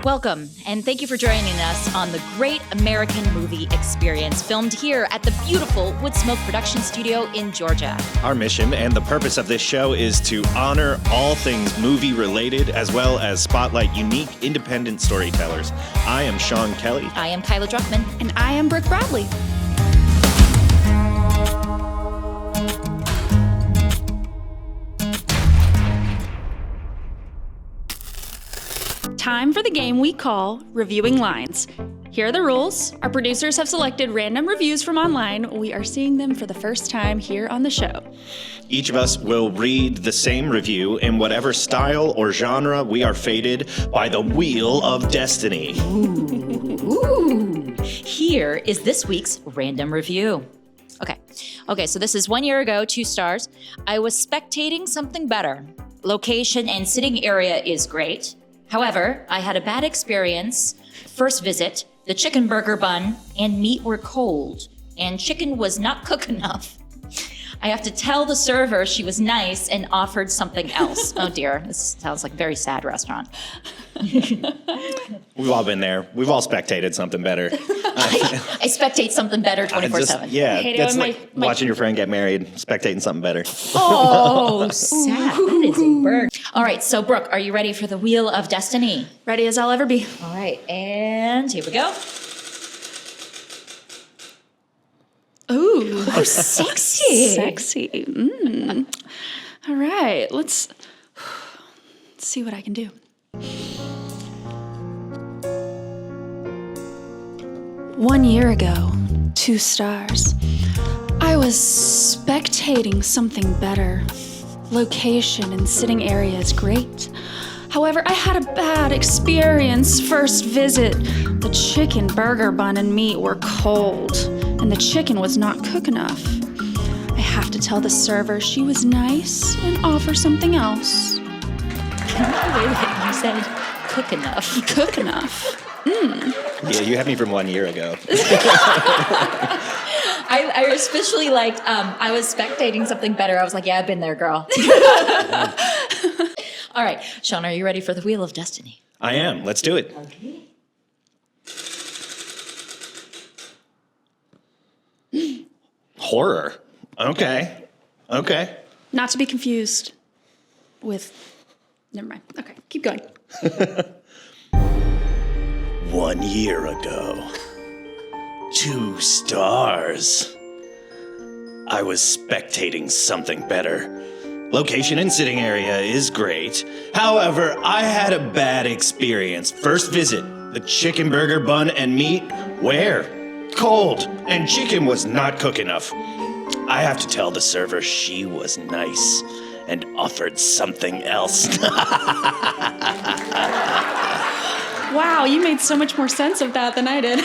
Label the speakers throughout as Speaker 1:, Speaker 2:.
Speaker 1: Welcome, and thank you for joining us on the Great American Movie Experience, filmed here at the beautiful Woodsmoke Production Studio in Georgia.
Speaker 2: Our mission and the purpose of this show is to honor all things movie-related, as well as spotlight unique, independent storytellers. I am Sean Kelly.
Speaker 1: I am Kyla Druckman.
Speaker 3: And I am Brooke Bradley. Time for the game we call Reviewing Lines. Here are the rules. Our producers have selected random reviews from online. We are seeing them for the first time here on the show.
Speaker 2: Each of us will read the same review in whatever style or genre we are fated by the Wheel of Destiny.
Speaker 1: Ooh. Here is this week's random review. Okay, so this is 1 year ago, 2 stars. I was spectating something better. Location and sitting area is great. However, I had a bad experience. First visit, the chicken burger bun and meat were cold, and chicken was not cooked enough. I have to tell the server she was nice and offered something else. Oh dear, this sounds like a very sad restaurant.
Speaker 2: We've all been there. We've all spectated something better.
Speaker 1: I spectate something better 24/7.
Speaker 2: Yeah, that's
Speaker 3: it
Speaker 2: like
Speaker 3: my
Speaker 2: watching your friend get married, spectating something better.
Speaker 1: Oh, sad. That is a burn. All right, so Brooke, are you ready for the Wheel of Destiny?
Speaker 3: Ready as I'll ever be.
Speaker 1: All right, and here we go.
Speaker 3: Ooh.
Speaker 1: Oh, sexy.
Speaker 3: Sexy. All right, let's see what I can do. 1 year ago, 2 stars. I was spectating something better. Location and sitting area is great. However, I had a bad experience. First visit, the chicken burger bun and meat were cold, and the chicken was not cooked enough. I have to tell the server she was nice and offer something else.
Speaker 1: Wait, you said cook enough.
Speaker 3: Cook enough.
Speaker 2: Yeah, you had me from 1 year ago.
Speaker 1: I especially liked, I was spectating something better. I was like, yeah, I've been there, girl. All right, Sean, are you ready for the Wheel of Destiny?
Speaker 2: I am. Let's do it.
Speaker 1: Okay.
Speaker 2: Horror. Okay.
Speaker 3: Not to be confused with... Never mind. Okay, keep going.
Speaker 2: 1 year ago, 2 stars. I was spectating something better. Location and sitting area is great. However, I had a bad experience. First visit, the chicken burger bun and meat were cold, and chicken was not cooked enough. I have to tell the server she was nice and offered something else.
Speaker 3: Wow, you made so much more sense of that than I did.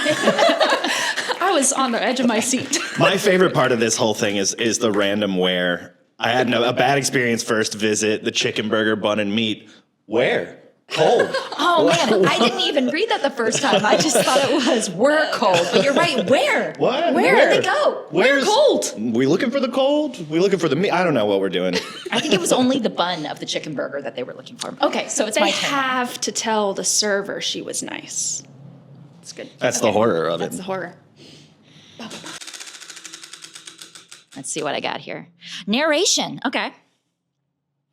Speaker 3: I was on the edge of my seat.
Speaker 2: My favorite part of this whole thing is the random where. I had a bad experience first visit, the chicken burger bun and meat. Where? Cold.
Speaker 1: Oh, man, I didn't even read that the first time. I just thought it was were cold. But you're right, where?
Speaker 2: What?
Speaker 1: Where'd they go?
Speaker 2: Where's
Speaker 3: cold?
Speaker 2: We looking for the cold? We looking for the meat? I don't know what we're doing.
Speaker 1: I think it was only the bun of the chicken burger that they were looking for. Okay, so it's
Speaker 3: They
Speaker 1: my turn.
Speaker 3: have to tell the server she was nice. It's good.
Speaker 2: That's the horror of
Speaker 3: That's
Speaker 2: it.
Speaker 3: the horror.
Speaker 1: Let's see what I got here. Narration. Okay.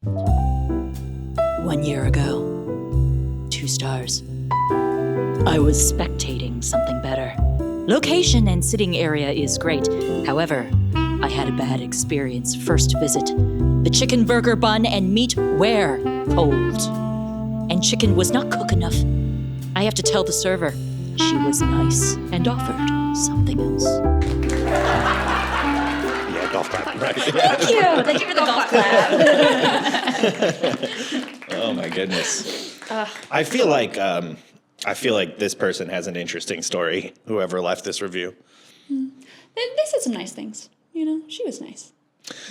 Speaker 1: 1 year ago, 2 stars. I was spectating something better. Location and sitting area is great. However, I had a bad experience first visit. The chicken burger bun and meat were cold, and chicken was not cooked enough. I have to tell the server she was nice and offered something else.
Speaker 2: Golf clap, right?
Speaker 1: Thank you. Thank you for the golf clap.
Speaker 2: Oh my goodness. I feel like this person has an interesting story. Whoever left this review.
Speaker 3: They said some nice things. You know, she was nice.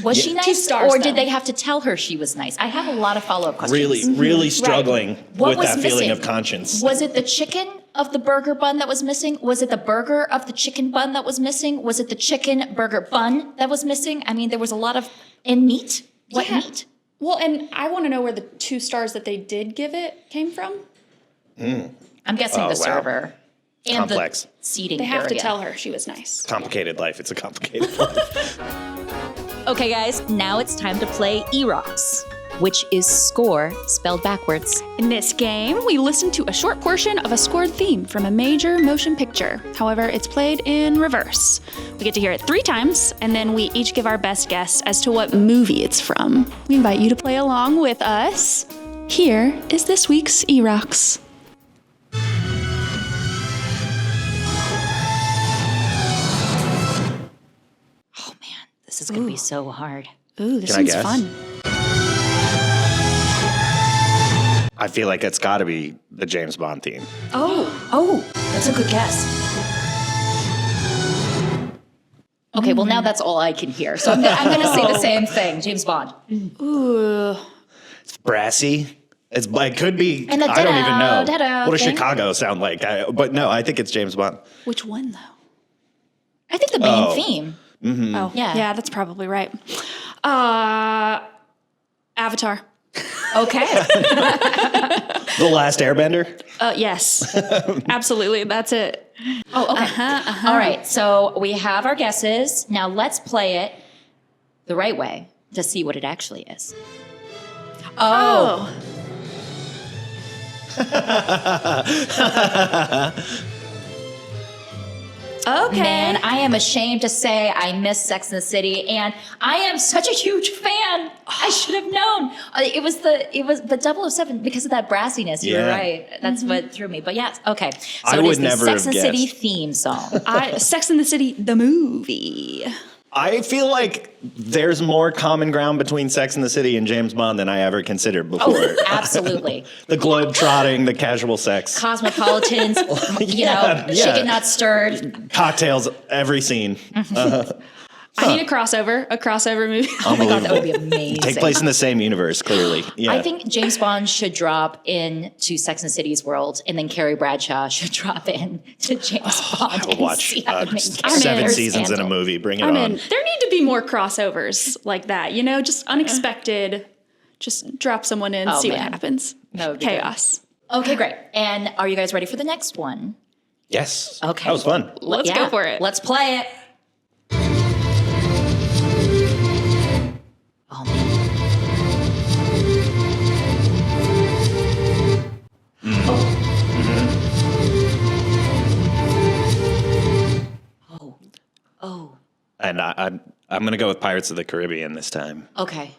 Speaker 1: Was she
Speaker 3: 2
Speaker 1: nice,
Speaker 3: stars,
Speaker 1: or did
Speaker 3: though.
Speaker 1: they have to tell her she was nice? I have a lot of follow-up questions.
Speaker 2: Really struggling
Speaker 1: What
Speaker 2: with
Speaker 1: was
Speaker 2: that feeling
Speaker 1: missing?
Speaker 2: of conscience.
Speaker 1: Was it the chicken of the burger bun that was missing? Was it the burger of the chicken bun that was missing? Was it the chicken burger bun that was missing? I mean, there was a lot of... And meat? What
Speaker 3: Yeah.
Speaker 1: meat?
Speaker 3: Well, and I want to know where the 2 stars that they did give it came from.
Speaker 1: I I'm guessing
Speaker 2: Oh,
Speaker 1: the
Speaker 2: wow.
Speaker 1: server. And
Speaker 2: Complex.
Speaker 1: the seating
Speaker 3: They have to
Speaker 1: area.
Speaker 3: tell her she was nice.
Speaker 2: Complicated life. It's a complicated life.
Speaker 1: Okay, guys, now it's time to play Erocs, which is score spelled backwards.
Speaker 3: In this game, we listen to a short portion of a scored theme from a major motion picture. However, it's played in reverse. We get to hear it 3 times, and then we each give our best guess as to what movie it's from. We invite you to play along with us. Here is this week's Erocs.
Speaker 1: Oh, man, this is going to be so hard.
Speaker 3: Ooh, this
Speaker 2: Can I
Speaker 3: one's
Speaker 2: guess?
Speaker 3: fun.
Speaker 2: I feel like it's got to be the James Bond theme.
Speaker 1: Oh, that's a good guess. Okay, well, now that's all I can hear. So I'm going to say the same thing, James Bond.
Speaker 3: Ooh.
Speaker 2: It's brassy. It could be.
Speaker 1: And the
Speaker 2: I don't even know.
Speaker 1: da-da
Speaker 2: What does
Speaker 1: thing?
Speaker 2: Chicago sound like? But no, I think it's James Bond.
Speaker 3: Which one, though?
Speaker 1: I think the main
Speaker 2: Oh.
Speaker 1: theme.
Speaker 3: Oh,
Speaker 1: Yeah.
Speaker 3: yeah, that's probably right. Avatar.
Speaker 1: Okay.
Speaker 2: The Last Airbender?
Speaker 3: Yes, absolutely. That's it.
Speaker 1: Oh, okay. All right, so we have our guesses. Now let's play it the right way to see what it actually is. Oh.
Speaker 3: Okay.
Speaker 1: Man, I am ashamed to say I miss Sex and the City, and I am such a huge fan. I should have known. It was the 007 because of that brassiness. You're
Speaker 2: Yeah.
Speaker 1: right. That's what threw me. But yes, okay. So
Speaker 2: I
Speaker 1: it
Speaker 2: would
Speaker 1: is the
Speaker 2: never
Speaker 1: Sex
Speaker 2: have
Speaker 1: and the City
Speaker 2: guessed.
Speaker 1: theme song.
Speaker 3: Sex and the City, the movie.
Speaker 2: I feel like there's more common ground between Sex and the City and James Bond than I ever considered before.
Speaker 1: Oh, absolutely.
Speaker 2: The globe trotting, the casual sex,
Speaker 1: Cosmopolitans,
Speaker 2: Yeah.
Speaker 1: shaken not stirred.
Speaker 2: cocktails, every scene.
Speaker 3: I need a crossover movie.
Speaker 1: Oh my God, that would be amazing.
Speaker 2: Take place in the same universe, clearly. Yeah.
Speaker 1: I think James Bond should drop into Sex and the City's world, and then Carrie Bradshaw should drop in to James Bond.
Speaker 2: I will
Speaker 1: and
Speaker 2: watch
Speaker 1: see how to make
Speaker 2: 7
Speaker 1: characters
Speaker 2: seasons in a
Speaker 1: handle.
Speaker 2: movie. Bring it
Speaker 3: I
Speaker 2: on.
Speaker 3: mean, there need to be more crossovers like that, just unexpected. Just drop someone in,
Speaker 1: Oh,
Speaker 3: see
Speaker 1: man.
Speaker 3: what happens.
Speaker 1: That would be
Speaker 3: Chaos.
Speaker 1: Okay, great. And are you guys ready for the next one?
Speaker 2: Yes.
Speaker 1: Okay.
Speaker 2: That was fun.
Speaker 3: Let's go for it.
Speaker 1: Let's play it. Oh man. Oh.
Speaker 2: And I'm going to go with Pirates of the Caribbean this time.
Speaker 1: Okay.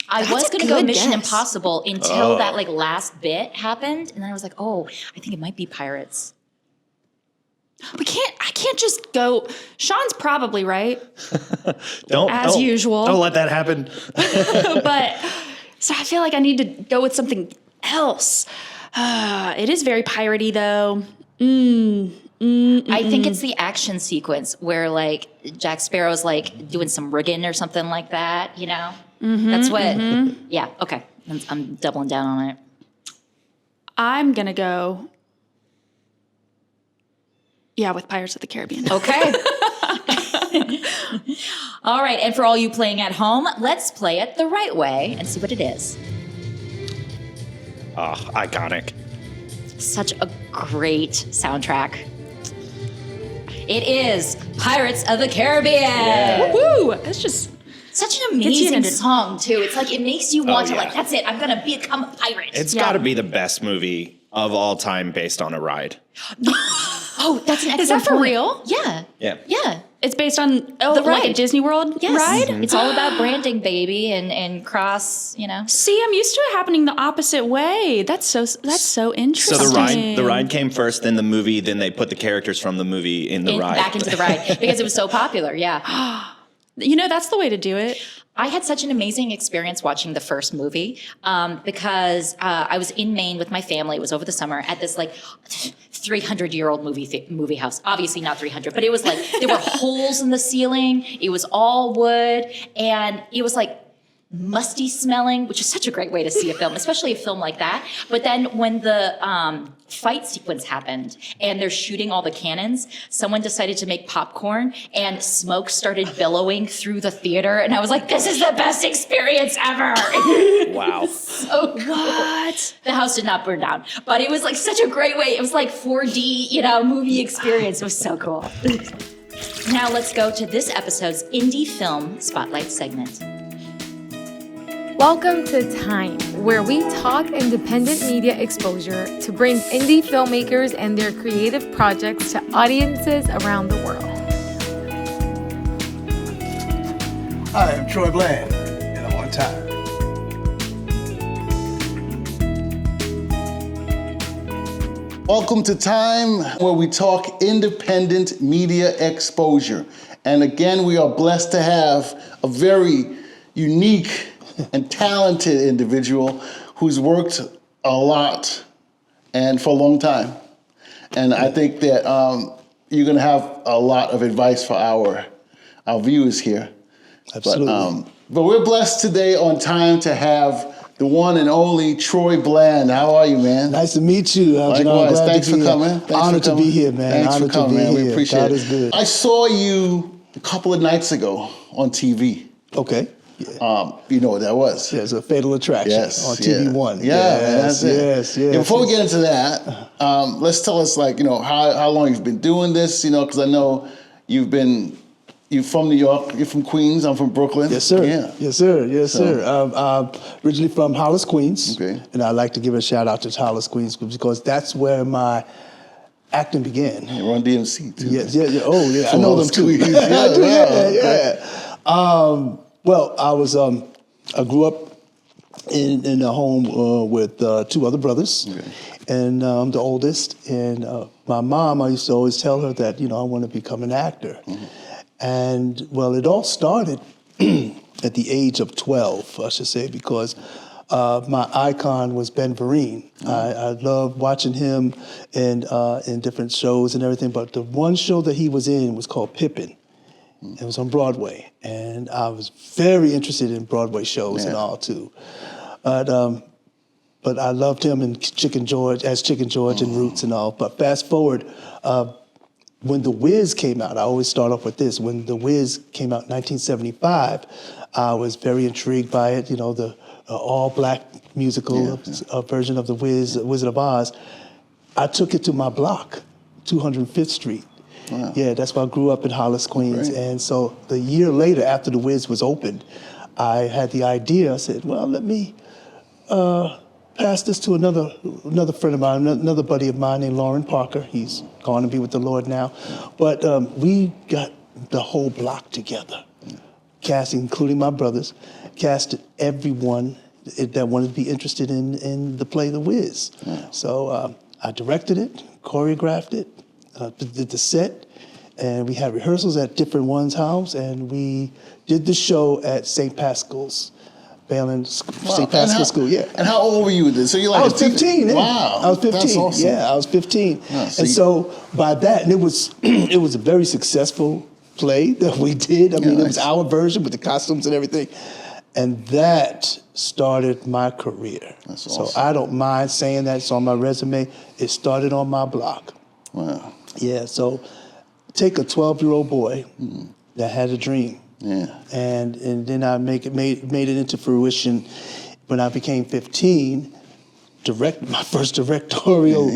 Speaker 1: I
Speaker 3: That's
Speaker 1: was
Speaker 3: a
Speaker 1: going to go
Speaker 3: good
Speaker 1: Mission
Speaker 3: guess.
Speaker 1: Impossible until that last bit happened, and then I was like, oh, I think it might be Pirates.
Speaker 3: I can't just go. Sean's probably right,
Speaker 2: Don't
Speaker 3: As usual.
Speaker 2: Don't let that happen.
Speaker 3: but so I feel like I need to go with something else. It is very piratey though.
Speaker 1: I think it's the action sequence where like Jack Sparrow's like doing some rigging or something like that, That's what, yeah, okay. I'm doubling down on it.
Speaker 3: I'm gonna go. Yeah, with Pirates of the Caribbean.
Speaker 1: Okay. All right, and for all you playing at home, let's play it the right way and see what it is.
Speaker 2: Oh, iconic.
Speaker 1: Such a great soundtrack. It is Pirates of the Caribbean.
Speaker 3: Woo! It's just
Speaker 1: Such an
Speaker 3: Gets you
Speaker 1: amazing
Speaker 3: into-
Speaker 1: song, too. It's like it makes you want to,
Speaker 2: yeah.
Speaker 1: like, that's it, I'm going to become a pirate.
Speaker 2: It's
Speaker 3: Yeah.
Speaker 2: got to be the best movie of all time based on a ride.
Speaker 1: Oh, that's an excellent
Speaker 3: Is that for
Speaker 1: point.
Speaker 3: real?
Speaker 1: Yeah.
Speaker 2: Yeah.
Speaker 1: Yeah.
Speaker 3: it's based on like a
Speaker 1: ride.
Speaker 3: Disney World
Speaker 1: Yes.
Speaker 3: ride.
Speaker 1: It's all about branding, baby, and cross,
Speaker 3: See, I'm used to it happening the opposite way. That's so
Speaker 2: So
Speaker 3: interesting.
Speaker 2: the ride came first, then the movie, then they put the characters from the movie in the ride.
Speaker 1: back into the ride because it was so popular. Yeah.
Speaker 3: That's the way to do it.
Speaker 1: I had such an amazing experience watching the first movie because I was in Maine with my family. It was over the summer at this like 300-year-old movie house. Obviously not 300, but it was like there were holes in the ceiling. It was all wood, and it was like musty smelling, which is such a great way to see a film, especially a film like that. But then when the fight sequence happened and they're shooting all the cannons, someone decided to make popcorn and smoke started billowing through the theater. And I was like, this is the best experience ever.
Speaker 2: Wow.
Speaker 1: So cool. What? The house did not burn down, but it was like such a great way. It was like 4D, movie experience. It was so cool. Now let's go to this episode's Indie Film Spotlight segment.
Speaker 4: Welcome to T.I.M.E, where we talk independent media exposure to bring indie filmmakers and their creative projects to audiences around the world.
Speaker 5: Hi, I'm Troy Bland, and I'm on time.
Speaker 6: Welcome to T.I.M.E, where we talk independent media exposure. And again, we are blessed to have a very unique and talented individual who's worked a lot and for a long time. And I think that you're going to have a lot of advice for our viewers here.
Speaker 5: Absolutely.
Speaker 6: But we're blessed today on T.I.M.E to have the one and only Troy Bland. How are you, man?
Speaker 5: Nice to meet you.
Speaker 6: Likewise. Thanks for coming.
Speaker 5: Honored to be here, man.
Speaker 6: Thanks for coming, man. We appreciate it.
Speaker 5: God is good.
Speaker 6: I saw you a couple of nights ago on TV.
Speaker 5: Okay. Yeah.
Speaker 6: You know what that was?
Speaker 5: Yeah, it's a Fatal Attraction on TV1.
Speaker 6: Yeah, man, that's it.
Speaker 5: Yes.
Speaker 6: Yeah, before we get into that, let's tell us, how long you've been doing this, because I know you're from New York, you're from Queens, I'm from Brooklyn.
Speaker 5: Yes, sir.
Speaker 6: Yeah.
Speaker 5: Yes, sir. I'm originally from Hollis, Queens.
Speaker 6: Okay.
Speaker 5: And I'd like to give a shout out to Hollis, Queens, because that's where my acting began.
Speaker 6: Yeah, Run DMC, too.
Speaker 5: Yes, yeah. Oh, yeah. I know them, too.
Speaker 6: Queens.
Speaker 5: Yeah. Well, I grew up in a home with two other brothers, okay. And I'm the oldest. And my mom, I used to always tell her that, I want to become an actor. Mm-hmm. And, well, it all started at the age of 12, I should say, because my icon was Ben Vereen. Mm-hmm. I loved watching him in different shows and everything, but the one show that he was in was called Pippin. It was on Broadway, and I was very interested in Broadway shows and all too. But I loved him in Chicken George and Roots and all. But fast forward, when The Wiz came out, I always start off with this. When The Wiz came out in 1975, I was very intrigued by it. The all-black musical version of The Wiz, Wizard of Oz. I took it to my block, 205th Street. Wow. Yeah, that's why I grew up in Hollis, Queens. Great. And so the year later, after The Wiz was opened, I had the idea. I said, well, let me pass this to another friend of mine, another buddy of mine named Lauren Parker. He's gone to be with the Lord now. But we got the whole block together, casting, including my brothers, casted everyone that wanted to be interested in the play The Wiz. Wow. So I directed it, choreographed it, did the set, and we had rehearsals at different one's house, and we did the show at St. Pascal's, St. Pascal's School, yeah.
Speaker 6: And how old were you then? So you're like
Speaker 5: I was 15.
Speaker 6: Wow.
Speaker 5: I was 15.
Speaker 6: That's awesome.
Speaker 5: Yeah, I was 15. So by that, and it was a very successful play that we did. I mean, it was our version with the costumes and everything. And that started my career.
Speaker 6: That's awesome.
Speaker 5: So I don't mind saying that. It's on my resume. It started on my block.
Speaker 6: Wow.
Speaker 5: Yeah, so take a 12-year-old boy that had a dream.
Speaker 6: Yeah.
Speaker 5: And then I made it into fruition when I became 15, my first directorial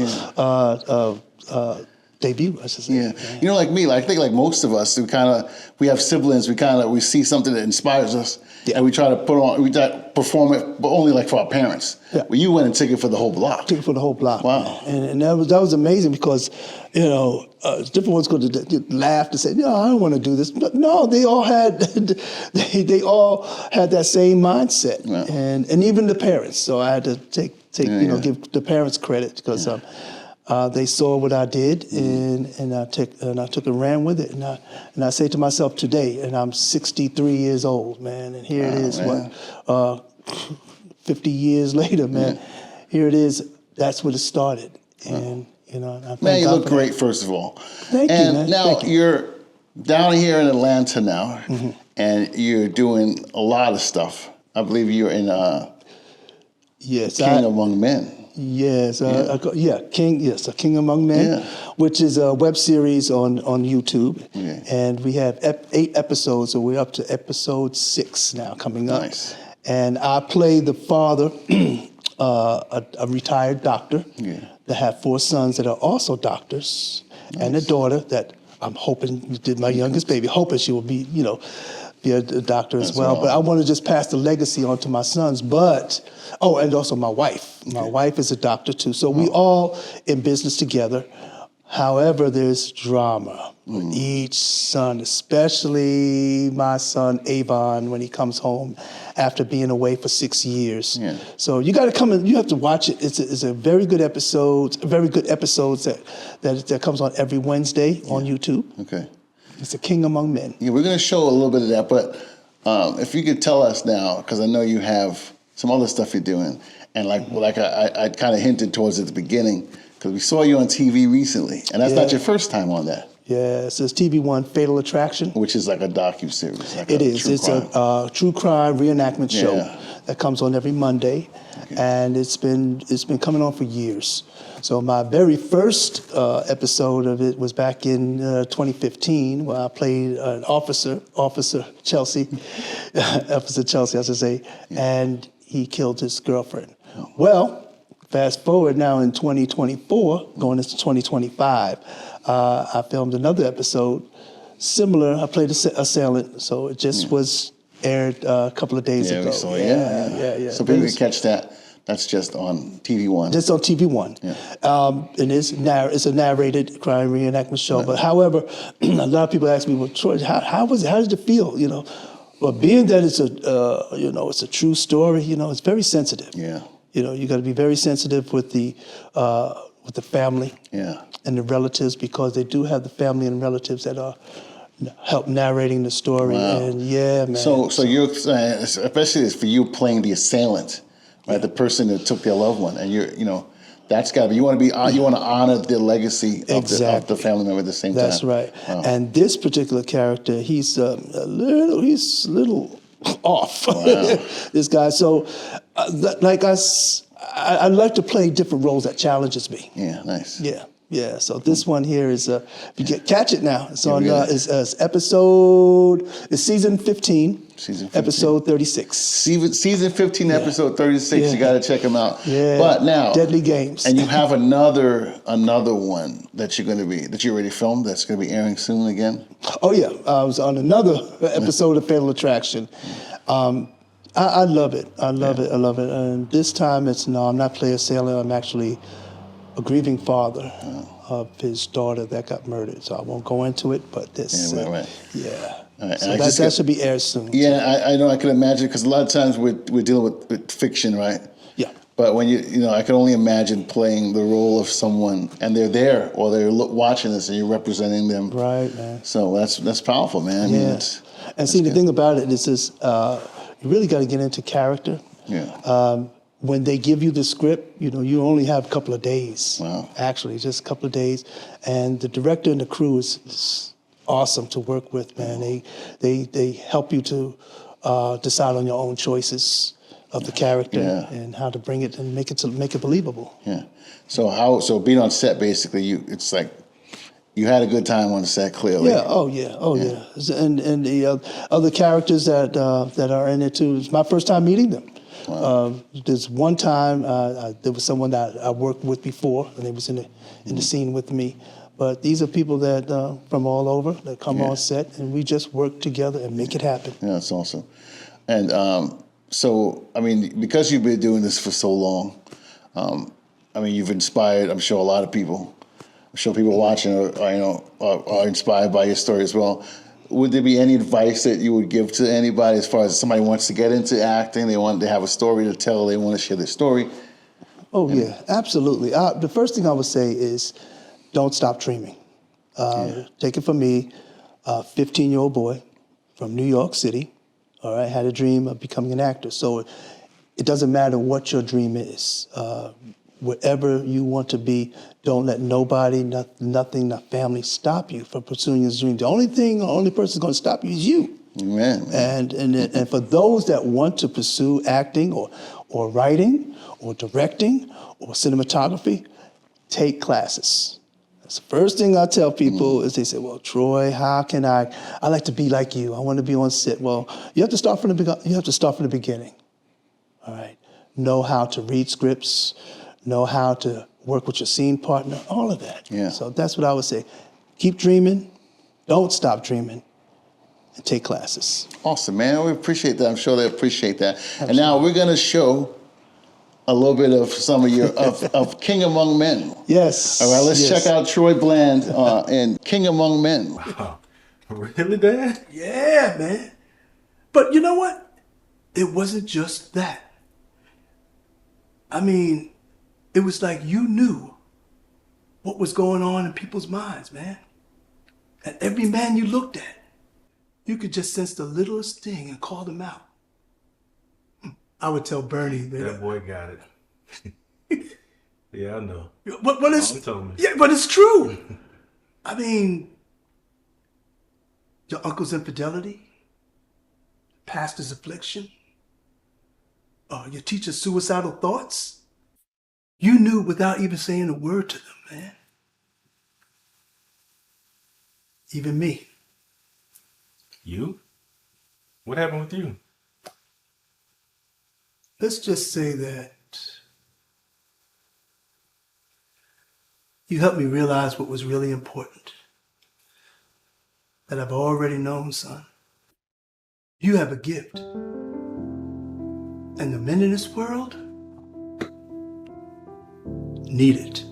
Speaker 5: debut, I should say.
Speaker 6: Yeah. Like me, I think like most of us, we have siblings, we see something that inspires us, and we try to perform it, but only like for our parents. Yeah. Well, you went and took it for the whole block.
Speaker 5: Took it for the whole block.
Speaker 6: Wow.
Speaker 5: And that was amazing because, different ones going to laugh and say, no, I don't want to do this. But no, they all had they all had that same mindset. Yeah. And even the parents. So I had to give the parents credit because they saw what I did, and I took and ran with it, and I say to myself today, and I'm 63 years old, man, and here it is, 50 years later, man, here it is. That's what it started, and
Speaker 6: man, you look great, first of all.
Speaker 5: Thank you, man.
Speaker 6: And now you're down here in Atlanta now, and you're doing a lot of stuff. I believe you're in
Speaker 5: Yes,
Speaker 6: King Among Men.
Speaker 5: Yes, King. Yes, A King Among Men, which is a web series on YouTube, and we have 8 episodes, so we're up to episode 6 now coming up.
Speaker 6: Nice.
Speaker 5: And I play the father, a retired doctor, that have 4 sons that are also doctors, and a daughter that I'm hoping, my youngest baby, hoping she will be, be a doctor as well. But I want to just pass the legacy on to my sons. But, and also my wife. My wife is a doctor too. So we all in business together. However, there's drama with each son, especially my son Avon when he comes home after being away for 6 years.
Speaker 6: Yeah.
Speaker 5: So you got to come and you have to watch it. It's a very good episode, that comes on every Wednesday on YouTube.
Speaker 6: Okay.
Speaker 5: It's A King Among Men.
Speaker 6: Yeah, we're going to show a little bit of that, but if you could tell us now, because I know you have some other stuff you're doing, and like I kind of hinted towards at the beginning, because we saw you on TV recently, and that's not your first time on that.
Speaker 5: Yeah, it says TV1 Fatal Attraction.
Speaker 6: Which is like a docu-series. Like
Speaker 5: It is. It's a true crime reenactment show that comes on every Monday, and it's been coming on for years. So my very first episode of it was back in 2015, where I played an Officer Chelsea, Officer Chelsea, I should say, and he killed his girlfriend. Well, fast forward now in 2024, going into 2025, I filmed another episode, similar. I played a assailant, so it just was aired a couple of days ago.
Speaker 6: We saw it.
Speaker 5: Yeah.
Speaker 6: So people can catch that. That's just on TV1.
Speaker 5: Just on TV1.
Speaker 6: Yeah.
Speaker 5: And it's a narrated crime reenactment show. But however, a lot of people ask me, well, Troy, how did it feel? Well, being that it's a true story, it's very sensitive.
Speaker 6: Yeah.
Speaker 5: You got to be very sensitive with the family and the relatives, because they do have the family and relatives that are help narrating the story.
Speaker 6: Wow.
Speaker 5: And man.
Speaker 6: So you're especially for you playing the assailant, right? The person that took their loved one, and that's got to be. You want to honor the legacy of the family member at the same time.
Speaker 5: That's right.
Speaker 6: Wow.
Speaker 5: And this particular character, he's a little off.
Speaker 6: Wow.
Speaker 5: This guy. So, I like to play different roles that challenges me.
Speaker 6: Yeah, nice.
Speaker 5: Yeah. So this one here is, if you catch it now, it's on. It's season 15. Episode 36.
Speaker 6: Season 15, episode 36. You got to check them out.
Speaker 5: Yeah.
Speaker 6: But now,
Speaker 5: Deadly Games.
Speaker 6: And you have another one that you already filmed that's going to be airing soon again.
Speaker 5: Oh yeah, I was on another episode of Fatal Attraction. I love it. I love it. And this time I'm not playing a sailor. I'm actually a grieving father of his daughter that got murdered. So I won't go into it, but this.
Speaker 6: Right.
Speaker 5: Yeah.
Speaker 6: Right.
Speaker 5: So that should be aired soon.
Speaker 6: Yeah, I know. I can imagine, because a lot of times we're dealing with fiction, right?
Speaker 5: Yeah.
Speaker 6: But when I can only imagine playing the role of someone, and they're there or they're watching this, and you're representing them.
Speaker 5: Right, man.
Speaker 6: So that's powerful, man. I mean,
Speaker 5: the thing about it is this: you really got to get into character.
Speaker 6: Yeah.
Speaker 5: When they give you the script, you only have a couple of days.
Speaker 6: Wow.
Speaker 5: Actually, just a couple of days, and the director and the crew is awesome to work with, man. They help you to decide on your own choices of the character and how to bring it and make it believable.
Speaker 6: Yeah. So being on set, basically, it's like you had a good time on the set, clearly.
Speaker 5: Yeah. Oh yeah. And the other characters that are in it too. It's my first time meeting them.
Speaker 6: Wow.
Speaker 5: There's one time there was someone that I worked with before, and they was in the scene with me. But these are people that from all over that come on set, and we just work together and make it happen.
Speaker 6: Yeah, that's awesome. And so, I mean, because you've been doing this for so long, you've inspired, I'm sure, a lot of people. I'm sure people watching are inspired by your story as well. Would there be any advice that you would give to anybody as far as somebody wants to get into acting, they want to have a story to tell, they want to share their story?
Speaker 5: Oh, yeah, absolutely. The first thing I would say is don't stop dreaming. Take it from me, a 15-year-old boy from New York City, all right, had a dream of becoming an actor. So it doesn't matter what your dream is. Whatever you want to be, don't let nobody, nothing, not family stop you from pursuing your dream. The only person that's going to stop you is you.
Speaker 6: Amen.
Speaker 5: And for those that want to pursue acting or writing or directing or cinematography, take classes. That's the first thing I tell people is they say, well, Troy, how can I like to be like you. I want to be on set. Well, you have to start from the beginning. All right. Know how to read scripts, know how to work with your scene partner, all of that.
Speaker 6: Yeah.
Speaker 5: So that's what I would say. Keep dreaming, don't stop dreaming, and take classes.
Speaker 6: Awesome, man. We appreciate that. I'm sure they appreciate that. Absolutely. And now we're going to show a little bit of some of your of King Among Men.
Speaker 5: Yes.
Speaker 6: All right, let's check out Troy Bland in King Among Men.
Speaker 7: Wow. Really, Dad?
Speaker 5: Yeah, man. But you know what? It wasn't just that. I mean, it was like you knew what was going on in people's minds, man. And every man you looked at, you could just sense the littlest thing and call them out. I would tell Bernie
Speaker 7: that boy got it. Yeah, I know.
Speaker 5: But it's,
Speaker 7: Mom told me.
Speaker 5: Yeah, but it's true. I mean, your uncle's infidelity, pastor's affliction, your teacher's suicidal thoughts. You knew without even saying a word to them, man. Even me.
Speaker 7: You? What happened with you?
Speaker 5: Let's just say that you helped me realize what was really important. That I've already known, son. You have a gift. And the men in this world need it.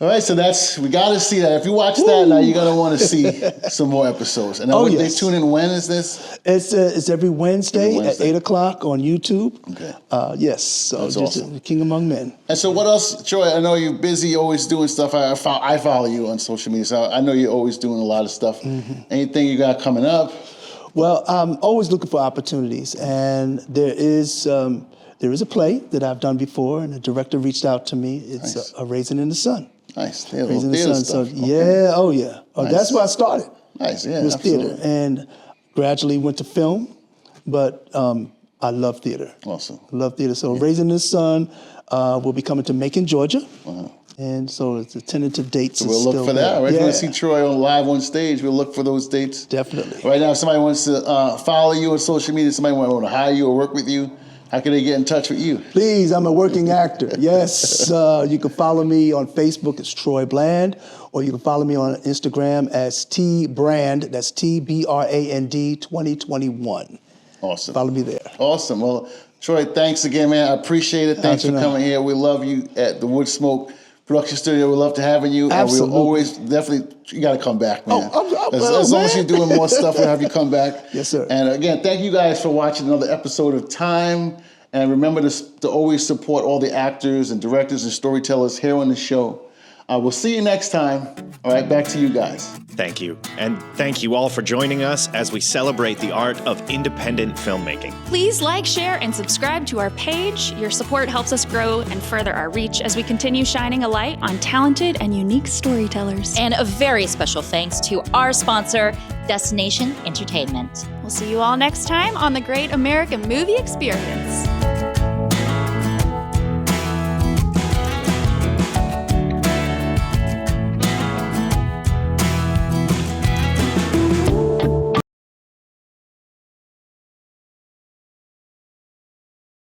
Speaker 6: All right, so we got to see that. If you watch that now, you're going to want to see some more episodes. And then they tune in, when is this?
Speaker 5: It's every Wednesday at 8 o'clock on YouTube.
Speaker 6: Okay.
Speaker 5: Yes, so
Speaker 6: that's
Speaker 5: just
Speaker 6: awesome.
Speaker 5: King Among Men.
Speaker 6: And so what else, Troy? I know you're busy always doing stuff. I follow you on social media, so I know you're always doing a lot of stuff. Mm-hmm. Anything you got coming up?
Speaker 5: Well, I'm always looking for opportunities, and there is a play that I've done before, and the director reached out to me. It's
Speaker 6: Nice.
Speaker 5: A Raisin in the Sun.
Speaker 6: Nice.
Speaker 5: Raisin in the Sun. So,
Speaker 6: Okay.
Speaker 5: yeah, oh yeah. Oh,
Speaker 6: Nice.
Speaker 5: That's where I started.
Speaker 6: Nice, yeah,
Speaker 5: It was
Speaker 6: absolutely.
Speaker 5: theater, and gradually went to film, but I love theater.
Speaker 6: Awesome.
Speaker 5: I love theater. So Raisin in the Sun will be coming to Macon, Georgia.
Speaker 6: Wow.
Speaker 5: And so it's a tentative dates.
Speaker 6: So we'll look for that. Right?
Speaker 5: Yeah.
Speaker 6: If you want to see Troy live on stage, we'll look for those dates.
Speaker 5: Definitely.
Speaker 6: Right now, if somebody wants to follow you on social media, somebody want to hire you or work with you, how can they get in touch with you?
Speaker 5: Please, I'm a working actor. Yes, you can follow me on Facebook as Troy Bland, or you can follow me on Instagram as T Brand. That's TBRAND 2021.
Speaker 6: Awesome.
Speaker 5: Follow me there.
Speaker 6: Awesome. Well, Troy, thanks again, man. I appreciate it. Thanks for coming here. We love you at the Wood Smoke Production Studio. We love to having you.
Speaker 5: Absolutely.
Speaker 6: And we'll always definitely, you got to come back, man.
Speaker 5: Oh,
Speaker 6: as long as you're doing more stuff, we'll have you come back.
Speaker 5: Yes, sir.
Speaker 6: And again, thank you guys for watching another episode of Time. And remember to always support all the actors and directors and storytellers here on the show. We'll see you next time. All right, back to you guys.
Speaker 2: Thank you. And thank you all for joining us as we celebrate the art of independent filmmaking.
Speaker 3: Please like, share, and subscribe to our page. Your support helps us grow and further our reach as we continue shining a light on talented and unique storytellers.
Speaker 1: And a very special thanks to our sponsor, Destination Entertainment.
Speaker 3: We'll see you all next time on the Great American Movie Experience.